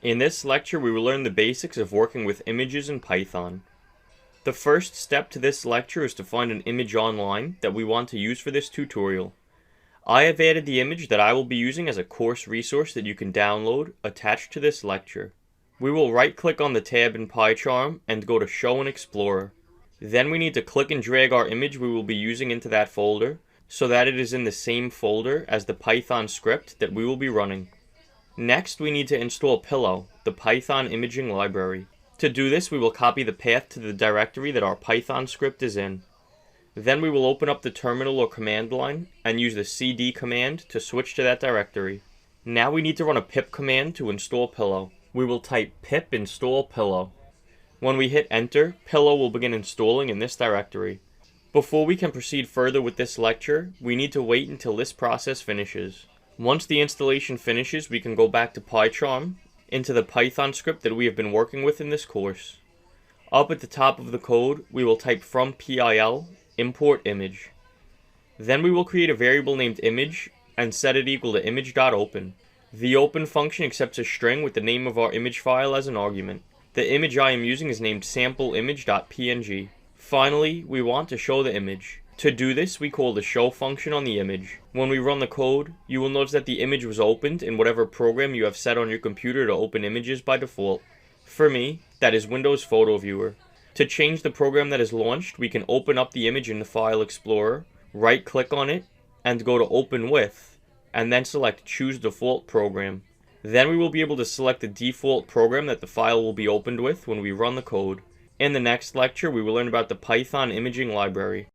In this lecture, we will learn the basics of working with images in Python. The first step to this lecture is to find an image online that we want to use for this tutorial. I have added the image that I will be using as a course resource that you can download attached to this lecture. We will right-click on the tab in PyCharm and go to Show in Explorer. Then we need to click and drag our image we will be using into that folder so that it is in the same folder as the Python script that we will be running. Next, we need to install Pillow, the Python imaging library. To do this, we will copy the path to the directory that our Python script is in. Then we will open up the terminal or command line and use the cd command to switch to that directory. Now we need to run a pip command to install Pillow. We will type pip install Pillow. When we hit enter, Pillow will begin installing in this directory. Before we can proceed further with this lecture, we need to wait until this process finishes. Once the installation finishes, we can go back to PyCharm into the Python script that we have been working with in this course. Up at the top of the code, we will type from PIL import image. Then we will create a variable named image and set it equal to image.open. The open function accepts a string with the name of our image file as an argument. The image I am using is named sampleimage.png. Finally, we want to show the image. To do this, we call the show function on the image. When we run the code, you will notice that the image was opened in whatever program you have set on your computer to open images by default. For me, that is Windows Photo Viewer. To change the program that is launched, we can open up the image in the File Explorer, right-click on it, and go to Open With, and then select Choose Default Program. Then we will be able to select the default program that the file will be opened with when we run the code. In the next lecture, we will learn about the Python imaging library.